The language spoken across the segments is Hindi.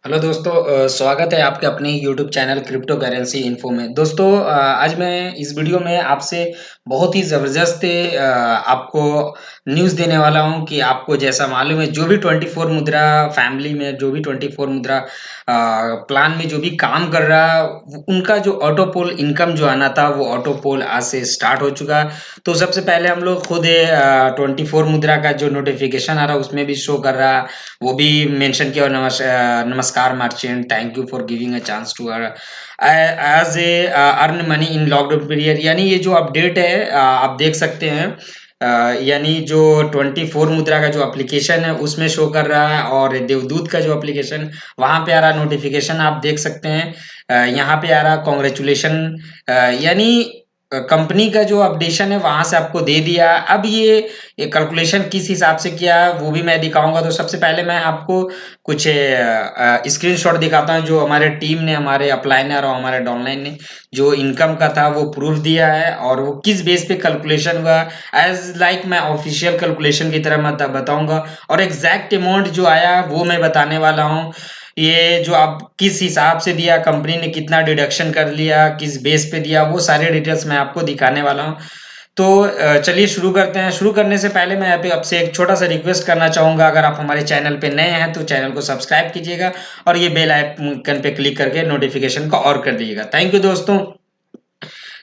हेलो दोस्तों, स्वागत है आपके अपने YouTube channel crypto currency info में। दोस्तों, आज मैं इस वीडियो में आपसे बहुत ही ज़बरदस्त आपको न्यूज़ देने वाला हूं कि आपको जैसा मालूम है जो भी 24 मुद्रा फैमिली में जो भी 24 मुद्रा प्लान में जो भी काम कर रहा है, उनका जो ऑटो पोल इनकम जो आना था वो ऑटो पोल आज से स्टार्ट हो चुका है। तो सबसे पहले हम लोग खुद 24 मुद्रा का जो नोटिफिकेशन आ रहा है उसमें भी शो कर रहा है, वो भी मेंशन किया। नमस्कार merchant, thank you for giving a chance to as a earn money in lockdown period. यानी ये जो अपडेट है आप देख सकते हैं। यानी जो 24 मुद्रा का जो एप्लीकेशन है उसमें शो कर रहा है, और देवदूत का जो एप्लीकेशन वहां पे आ रहा नोटिफिकेशन आप देख सकते हैं। यहाँ पे आ रहा कॉन्ग्रेचुलेशन। यानी कंपनी का जो अपडेशन है वहां से आपको दे दिया। अब ये कैलकुलेशन किस हिसाब से किया है वो भी मैं दिखाऊंगा। तो सबसे पहले मैं आपको कुछ स्क्रीनशॉट दिखाता हूँ जो हमारे टीम ने, हमारे अपलाइनर और हमारे डाउनलाइन ने जो इनकम का था वो प्रूफ दिया है, और वो किस बेस पे कैलकुलेशन हुआ। एज लाइक मैं ऑफिशियल कैलकुलेशन की तरह मैं बताऊंगा, और एग्जैक्ट अमाउंट जो आया वो मैं बताने वाला हूँ। ये जो आप किस हिसाब से दिया, कंपनी ने कितना डिडक्शन कर लिया, किस बेस पे दिया, वो सारे डिटेल्स मैं आपको दिखाने वाला हूँ। तो चलिए शुरू करते हैं। शुरू करने से पहले मैं यहाँ पे आपसे एक छोटा सा रिक्वेस्ट करना चाहूंगा, अगर आप हमारे चैनल पे नए हैं तो चैनल को सब्सक्राइब कीजिएगा और ये बेल आइकन पे क्लिक करके नोटिफिकेशन को ऑन कर दीजिएगा। थैंक यू दोस्तों।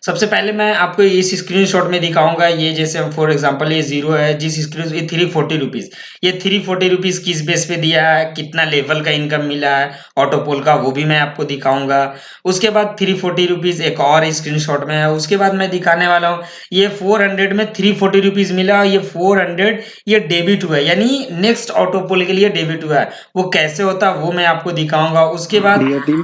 सबसे पहले मैं आपको इस स्क्रीनशॉट में दिखाऊंगा। ये जैसे फॉर एग्जांपल ये जीरो है, जिस स्क्रीन ये 340 रुपीज, ये 340 रुपीज किस बेस पे दिया है, कितना लेवल का इनकम मिला है ऑटोपोल का, वो भी मैं आपको दिखाऊंगा। उसके बाद 340 रुपीज एक और स्क्रीनशॉट में है। उसके बाद मैं दिखाने वाला हूँ ये 400 में 340 रुपीज मिला, ये 400 ये डेबिट हुआ है, यानी नेक्स्ट ऑटोपोल के लिए डेबिट हुआ है। वो कैसे होता है वो मैं आपको दिखाऊंगा। Dear team.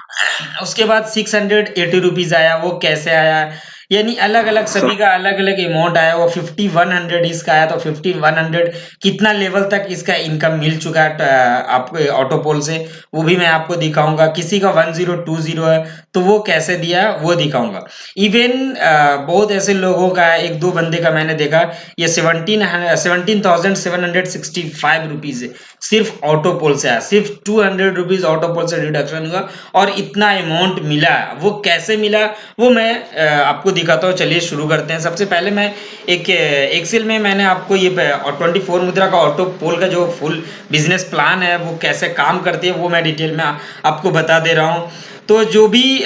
उसके बाद 680 रुपीज आया, वो कैसे आया। यानी अलग अलग सब सभी का अलग अलग अमाउंट आया। वो 5100 इसका आया, तो 5100 कितना लेवल तक इसका इनकम मिल चुका है आपको ऑटोपोल से, वो भी मैं आपको दिखाऊंगा। किसी का 1020 है तो वो कैसे दिया वो दिखाऊंगा। इवन बहुत ऐसे लोगों का, एक दो बंदे का मैंने देखा, ये 17,765 रुपीज सिर्फ ऑटोपोल से आया, सिर्फ 200 रुपीज ऑटोपोल से डिडक्शन हुआ और इतना अमाउंट मिला। वो कैसे मिला वो मैं आपको दिखाता हूँ। चलिए शुरू करते हैं। सबसे पहले मैं एक एक्सेल में मैंने आपको ये 24 मुद्रा का ऑटो पोल का जो फुल बिजनेस प्लान है वो कैसे काम करती है वो मैं डिटेल में आपको बता दे रहा हूँ। तो जो भी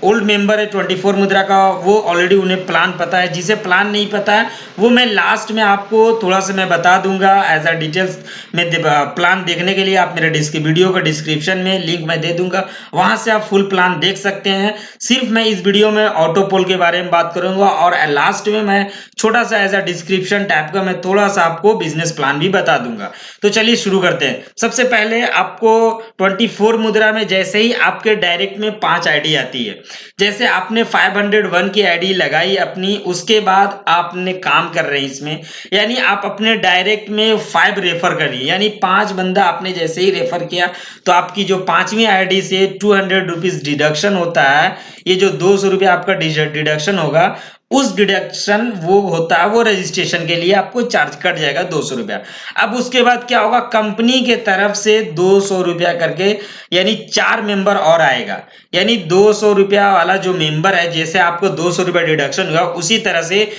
ओल्ड मेंबर है 24 मुद्रा का, वो ऑलरेडी उन्हें प्लान पता है। जिसे प्लान नहीं पता है वो मैं लास्ट में आपको थोड़ा सा मैं बता दूंगा एज अ डिटेल्स में। प्लान देखने के लिए आप मेरे वीडियो का डिस्क्रिप्शन में लिंक मैं दे दूंगा, वहां से आप फुल प्लान देख सकते हैं। सिर्फ मैं इस वीडियो में ऑटो पोल के बारे में बात करूंगा, और लास्ट में मैं छोटा सा एज अ डिस्क्रिप्शन टाइप का मैं थोड़ा सा आपको बिजनेस प्लान भी बता दूंगा। तो चलिए शुरू करते हैं। सबसे पहले आपको 24 मुद्रा में जैसे ही आपके डायरेक्ट में 5 आईडी आती है, जैसे आपने 501 की आईडी लगाई अपनी, उसके बाद आपने काम कर रहे हैं इसमें, यानी आप अपने डायरेक्ट में 5 रेफर करिए, यानी 5 बंदा आपने जैसे ही रेफर किया तो आपकी जो 5वीं आईडी से 200 रुपीज डिडक्शन होता है। ये जो 200 रुपया आपका डिडक्शन होगा, उस डिडक्शन वो होता है, वो रजिस्ट्रेशन के लिए आपको चार्ज कट जाएगा 200 रुपया। अब उसके बाद क्या होगा, कंपनी के तरफ से 200 रुपया करके, यानी 4 मेंबर और आएगा। यानी 200 रुपया वाला जो मेंबर है, जैसे आपको 200 रुपया डिडक्शन हुआ, उसी तरह से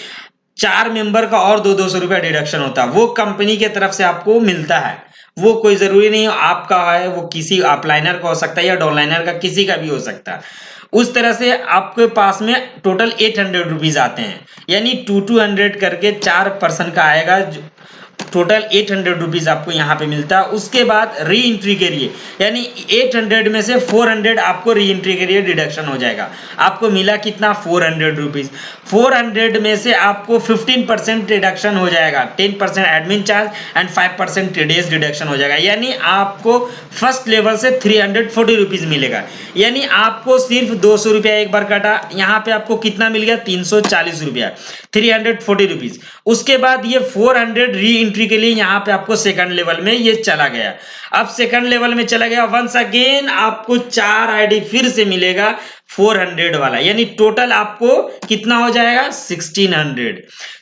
4 मेंबर का और 200 रुपया डिडक्शन होता है। वो कंपनी के तरफ से आपको मिलता है। वो कोई जरूरी नहीं आपका है, वो किसी अपलाइनर का हो सकता है या डाउनलाइनर का, किसी का भी हो सकता है। उस तरह से आपके पास में टोटल 800 रुपीज आते हैं, यानी 200 करके 4 पर्सन का आएगा। टोटल 800 रुपीज आपको यहाँ पे मिलता है। उसके बाद री एंट्री के लिए, यानी 800 में से 400 आपको री एंट्री के लिए डिडक्शन हो जाएगा। आपको मिला कितना, 400 रुपीज। 400 में से आपको 15% डिडक्शन हो जाएगा, 10% admin charge and 5% TDS deduction हो जाएगा। यानी आपको फर्स्ट लेवल से 340 रुपीज मिलेगा। यानी आपको सिर्फ 200 रुपया एक बार कटा, यहाँ पे आपको कितना मिल गया, 340 रुपया, 340 रुपीज। उसके बाद ये 400 री एंट्री के लिए यहाँ पे आपको सेकंड लेवल में ये चला गया। अब सेकंड लेवल में चला गया, वंस अगेन आपको 4 आईडी फिर से मिलेगा 400 वाला, यानी टोटल आपको कितना हो जाएगा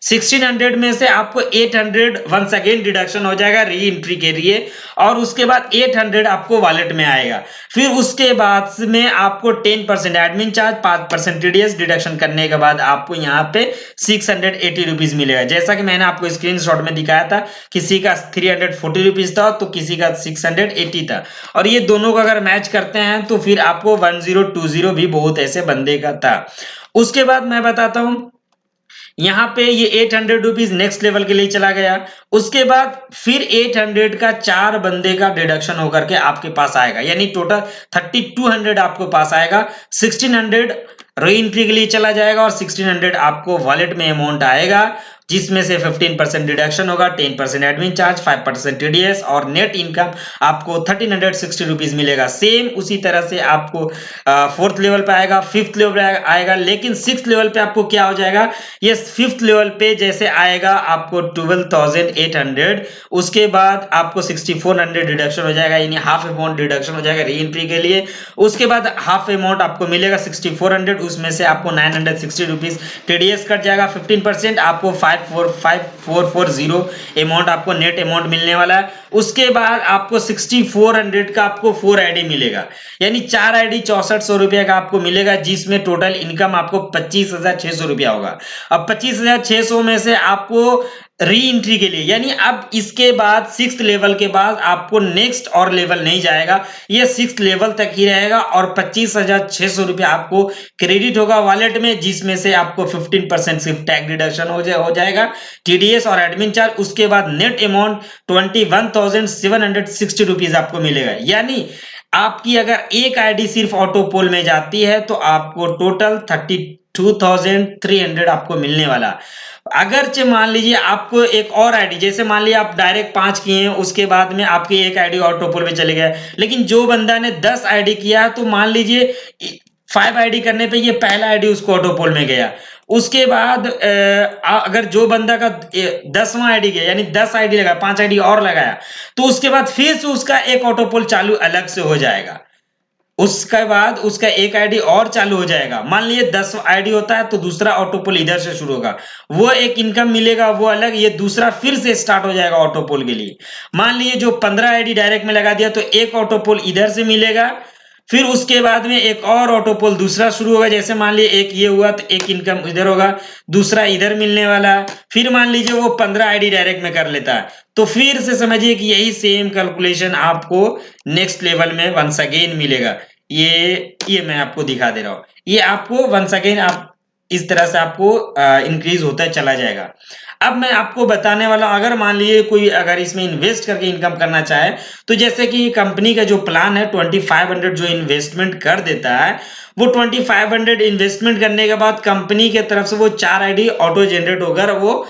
1600 में से आपको 800 वंस अगेन डिडक्शन हो जाएगा री एंट्री के लिए, और उसके बाद 800 आपको वॉलेट में आएगा। फिर उसके बाद में आपको 10% एडमिन चार्ज, 5% टीडीएस डिडक्शन करने के बाद आपको यहाँ पे 680 रुपीज मिलेगा। जैसा कि मैंने आपको स्क्रीनशॉट में दिखाया था, किसी का 340 रुपीज था तो किसी का 680 था, और ये दोनों का अगर मैच करते हैं तो फिर आपको 1020 भी बहुत ऐसे बंदे का था। उसके बाद मैं बताता हूं, यहाँ पे ये 800 रुपीज नेक्स्ट लेवल के लिए चला गया। उसके बाद फिर 800 का 4 बंदे का डिडक्शन होकर के आपके पास आएगा, यानी टोटल 3200 आपको पास आएगा। 1600 री एंट्री के लिए चला जाएगा और 1600 आपको वॉलेट में अमाउंट आएगा, जिसमें से 15% डिडक्शन होगा, 10% एडमिन चार्ज, 5% टीडीएस, और नेट इनकम आपको 1360 रुपीज मिलेगा। सेम उसी तरह से आपको फोर्थ लेवल पे आएगा, फिफ्थ लेवल पे आएगा, लेकिन सिक्स लेवल पे आपको क्या हो जाएगा, ये फिफ्थ लेवल पे जैसे आएगा आपको 12,800, उसके बाद आपको 6400 डिडक्शन हो जाएगा, यानी हाफ अमाउंट डिडक्शन हो जाएगा री एंट्री के लिए। उसके बाद हाफ अमाउंट आपको मिलेगा 6400, उसमें से आपको 960 रुपीज टीडीएस कट जाएगा, 15% आपको 5440 अमाउंट आपको नेट अमाउंट मिलने वाला है। उसके बाद आपको 6400 का आपको 4 आईडी मिलेगा, यानी 4 आईडी 6400 रुपया का आपको मिलेगा, जिसमें टोटल इनकम आपको 25,600 रुपया होगा। अब 25,600 में से आपको री एंट्री के लिए, यानी अब इसके बाद सिक्स लेवल के बाद आपको नेक्स्ट और लेवल नहीं जाएगा, ये सिक्स लेवल तक ही रहेगा, और 25,600 रुपया आपको क्रेडिट होगा वॉलेट में, जिसमें से आपको 15% सिर्फ टैक्स डिडक्शन हो जाएगा, टीडीएस और एडमिन चार्ज। उसके बाद नेट अमाउंट 21,760 रुपीज आपको मिलेगा, यानी आपकी अगर एक आईडी सिर्फ ऑटो पोल में जाती है तो आपको टोटल 32,300 आपको मिलने वाला। अगर चे मान लीजिए आपको एक और आईडी, जैसे मान लीजिए आप डायरेक्ट 5 किए हैं, उसके बाद में आपकी एक आईडी ऑटो पोल में चले गया, लेकिन जो बंदा ने 10 आईडी किया है तो मान लीजिए 5 आईडी करने पे ये पहला आईडी उसको ऑटो पोल में गया। उसके बाद अगर जो बंदा का 10वां आईडी गया, यानी 10 आईडी लगा, 5 आईडी और लगाया, तो उसके बाद फिर से उसका एक ऑटो पोल चालू अलग से हो जाएगा। उसके बाद उसका एक आईडी और चालू हो जाएगा। मान लीजिए 10 आईडी होता है तो दूसरा ऑटोपोल इधर से शुरू होगा, वो एक इनकम मिलेगा वो अलग, ये दूसरा फिर से स्टार्ट हो जाएगा ऑटोपोल के लिए। मान लीजिए जो 15 आईडी डायरेक्ट में लगा दिया तो एक ऑटोपोल इधर से मिलेगा, फिर उसके बाद में एक और ऑटोपोल दूसरा शुरू होगा। जैसे मान लीजिए एक ये हुआ तो एक इनकम इधर होगा, दूसरा इधर मिलने वाला है। फिर मान लीजिए वो 15 आईडी डायरेक्ट में कर लेता है, तो फिर से समझिए कि यही सेम कैलकुलेशन आपको नेक्स्ट लेवल में वंस अगेन मिलेगा। ये मैं आपको दिखा दे रहा हूँ, ये आपको वंस अगेन आप इस तरह से आपको इंक्रीज होता चला जाएगा। अब मैं आपको बताने वाला हूं, अगर मान लीजिए कोई अगर इसमें इन्वेस्ट करके इनकम करना चाहे, तो जैसे कि कंपनी का जो प्लान है 2500 जो इन्वेस्टमेंट कर देता है, वो 2500 इन्वेस्टमेंट करने के बाद कंपनी के तरफ से वो 4 आईडी ऑटो जनरेट होकर वो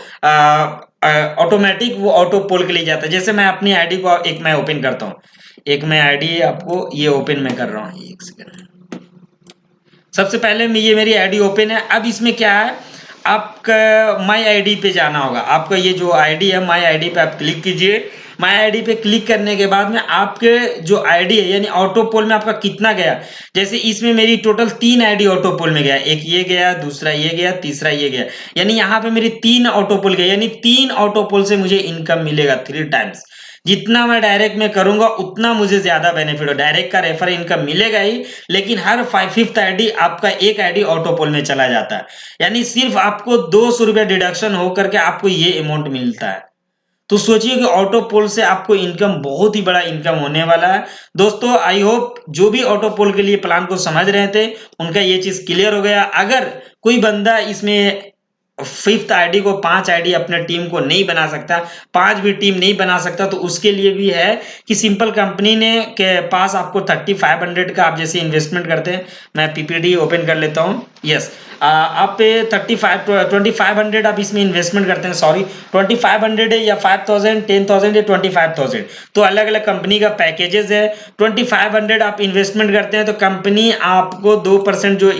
ऑटोमेटिक वो ऑटो पोल के लिए जाता है। जैसे मैं अपनी आईडी को एक मैं ओपन करता हूँ, एक मैं आईडी आपको ये ओपन मैं कर रहा हूँ, एक सेकंड। सबसे पहले ये मेरी आईडी ओपन है। अब इसमें क्या है, आपका माई आईडी पे जाना होगा। आपका ये जो आईडी है माई आईडी पे आप क्लिक कीजिए। माई आईडी पे क्लिक करने के बाद में आपके जो आईडी है, यानी ऑटो पोल में आपका कितना गया, जैसे इसमें मेरी टोटल 3 आईडी ऑटो पोल में गया, एक ये गया, दूसरा ये गया, तीसरा ये गया, यानी यहाँ पे मेरी 3 ऑटो पोल गए, यानी 3 ऑटो पोल से मुझे इनकम मिलेगा 3 टाइम्स। जितना मैं डायरेक्ट में करूंगा उतना मुझे ज्यादा बेनिफिट हो, डायरेक्ट का रेफर इनकम मिलेगा ही, लेकिन हर 5th आईडी आपका एक आईडी ऑटोपोल में चला जाता है, यानी सिर्फ आपको 200 रुपया डिडक्शन होकर के आपको ये अमाउंट मिलता है। तो सोचिए कि ऑटो पोल से आपको इनकम बहुत ही बड़ा इनकम होने वाला है। दोस्तों आई होप जो भी ऑटो पोल के लिए प्लान को समझ रहे थे उनका ये चीज क्लियर हो गया। अगर कोई बंदा इसमें 5th आईडी को 5 आईडी अपने टीम को नहीं बना सकता, 5 भी टीम नहीं बना सकता, तो उसके लिए भी है कि सिंपल कंपनी ने के पास आपको 3500 का आप जैसे इन्वेस्टमेंट करते हैं, मैं पीपीटी ओपन कर लेता हूं। यस, आप 2500 आप इसमें इन्वेस्टमेंट करते हैं, सॉरी 2500 या 5000, 10,000 या 25,000, तो अलग अलग कंपनी का पैकेजेस है। 2500 आप इन्वेस्टमेंट करते हैं तो कंपनी आपको 2% जो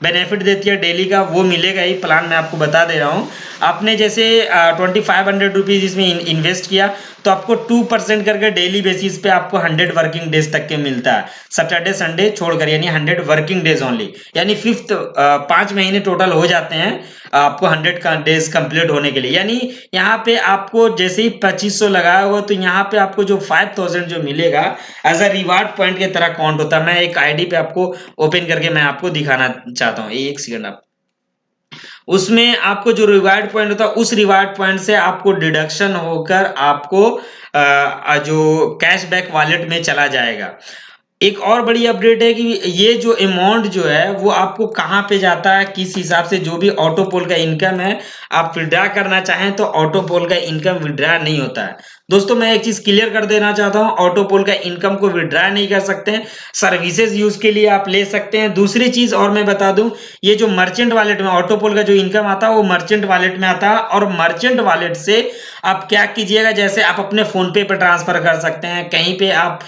बेनिफिट देती है डेली का वो मिलेगा ही। प्लान मैं आपको आपको बता दे रहा हूँ। आपने जैसे 2500 रुपीज इसमें इन्वेस्ट किया तो आपको 2% करके डेली बेसिस पे आपको 100 वर्किंग डेज तक के मिलता है, सैटरडे संडे छोड़कर, यानी 100 वर्किंग डेज ओनली, यानी 5 महीने टोटल हो जाते हैं आपको 100 डेज कंप्लीट होने के लिए। यानी यहाँ पे आपको जैसे ही 2500 लगाया होगा तो यहाँ पे आपको जो 5000 जो मिलेगा एज अ रिवार्ड पॉइंट की तरह काउंट होता है। मैं एक आईडी पे आपको ओपन करके मैं आपको दिखाना चाहता हूँ, एक सेकंड आप। उसमें आपको जो रिवार्ड पॉइंट होता है उस रिवार्ड पॉइंट से आपको डिडक्शन होकर आपको जो कैशबैक वॉलेट में चला जाएगा। एक और बड़ी अपडेट है कि ये जो अमाउंट जो है वो आपको कहाँ पे जाता है, किस हिसाब से, जो भी ऑटोपोल का इनकम है आप विड्रा करना चाहें तो ऑटोपोल का इनकम विड्रा नहीं होता है। दोस्तों मैं एक चीज क्लियर कर देना चाहता हूं, ऑटोपोल का इनकम को विड्रा नहीं कर सकते हैं, सर्विसेज यूज के लिए आप ले सकते हैं। दूसरी चीज और मैं बता दूं, ये जो मर्चेंट वॉलेट में ऑटोपोल का जो इनकम आता है वो मर्चेंट वॉलेट में आता है, और मर्चेंट वॉलेट से आप क्या कीजिएगा, जैसे आप अपने फोन पे ट्रांसफर कर सकते हैं, कहीं पे आप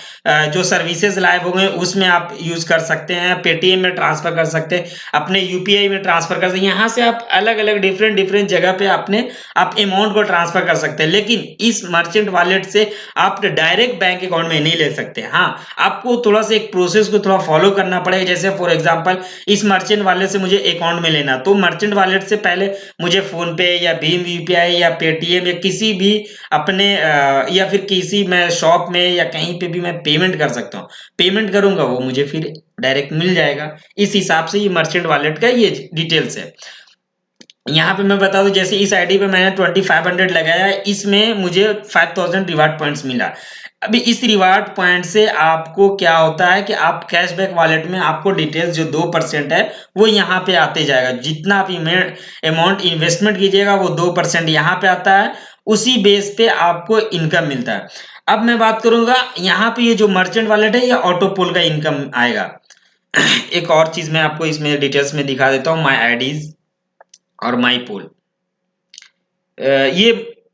जो सर्विसेज लाइव हो गए उसमें आप यूज कर सकते हैं, पेटीएम में ट्रांसफर कर सकते हैं, अपने यूपीआई में ट्रांसफर कर सकते हैं। यहाँ से आप अलग अलग डिफरेंट जगह पे आप अमाउंट को ट्रांसफर कर सकते हैं, लेकिन इस मर्चेंट वॉलेट से आप डायरेक्ट बैंक अकाउंट में नहीं ले सकते। हाँ, आपको थोड़ा सा एक प्रोसेस को थोड़ा फॉलो करना पड़ेगा। जैसे फॉर एग्जांपल इस मर्चेंट वॉलेट से मुझे अकाउंट में लेना, तो मर्चेंट वॉलेट से पहले मुझे फोन पे या भीम यूपीआई या पेटीएम या किसी भी अपने या फिर किसी मैं शॉप में या कहीं पे भी मैं पेमेंट कर सकता हूँ, पेमेंट करूंगा वो मुझे फिर डायरेक्ट मिल जाएगा। इस हिसाब से ये मर्चेंट वॉलेट का ये डिटेल्स है। यहाँ पे मैं बता दूं, जैसे इस आईडी पे मैंने 2500 लगाया, इसमें मुझे 5000 रिवार्ड पॉइंट्स मिला। अभी इस रिवार्ड पॉइंट से आपको क्या होता है कि आप कैशबैक वॉलेट में आपको डिटेल्स जो 2% है वो यहाँ पे आते जाएगा, जितना आप अमाउंट इन्वेस्टमेंट कीजिएगा वो 2% यहाँ पे आता है, उसी बेस पे आपको इनकम मिलता है। अब मैं बात करूंगा यहाँ पे ये जो मर्चेंट वॉलेट है ये ऑटोपोल का इनकम आएगा। एक और चीज मैं आपको इसमें डिटेल्स में दिखा देता हूँ, माई आईडीज और माई पोल।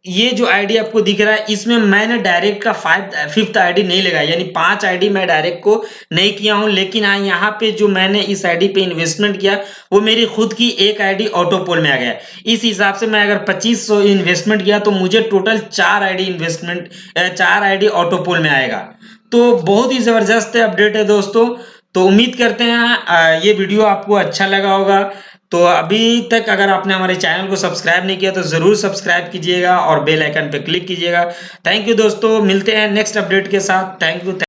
ये जो आईडी आपको दिख रहा है इसमें मैंने डायरेक्ट का फिफ्थ आईडी नहीं लगाया, यानी 5 आईडी मैं डायरेक्ट को नहीं किया हूं, लेकिन हाँ यहाँ पे जो मैंने इस आईडी पे इन्वेस्टमेंट किया वो मेरी खुद की एक आईडी ऑटोपोल में आ गया। इस हिसाब से मैं अगर 2500 इन्वेस्टमेंट किया तो मुझे टोटल 4 आईडी ऑटोपोल में आएगा। तो बहुत ही जबरदस्त अपडेट है दोस्तों। तो उम्मीद करते हैं ये वीडियो आपको अच्छा लगा होगा। तो अभी तक अगर आपने हमारे चैनल को सब्सक्राइब नहीं किया तो जरूर सब्सक्राइब कीजिएगा और बेल आइकन पे क्लिक कीजिएगा। थैंक यू दोस्तों, मिलते हैं नेक्स्ट अपडेट के साथ। Thank you.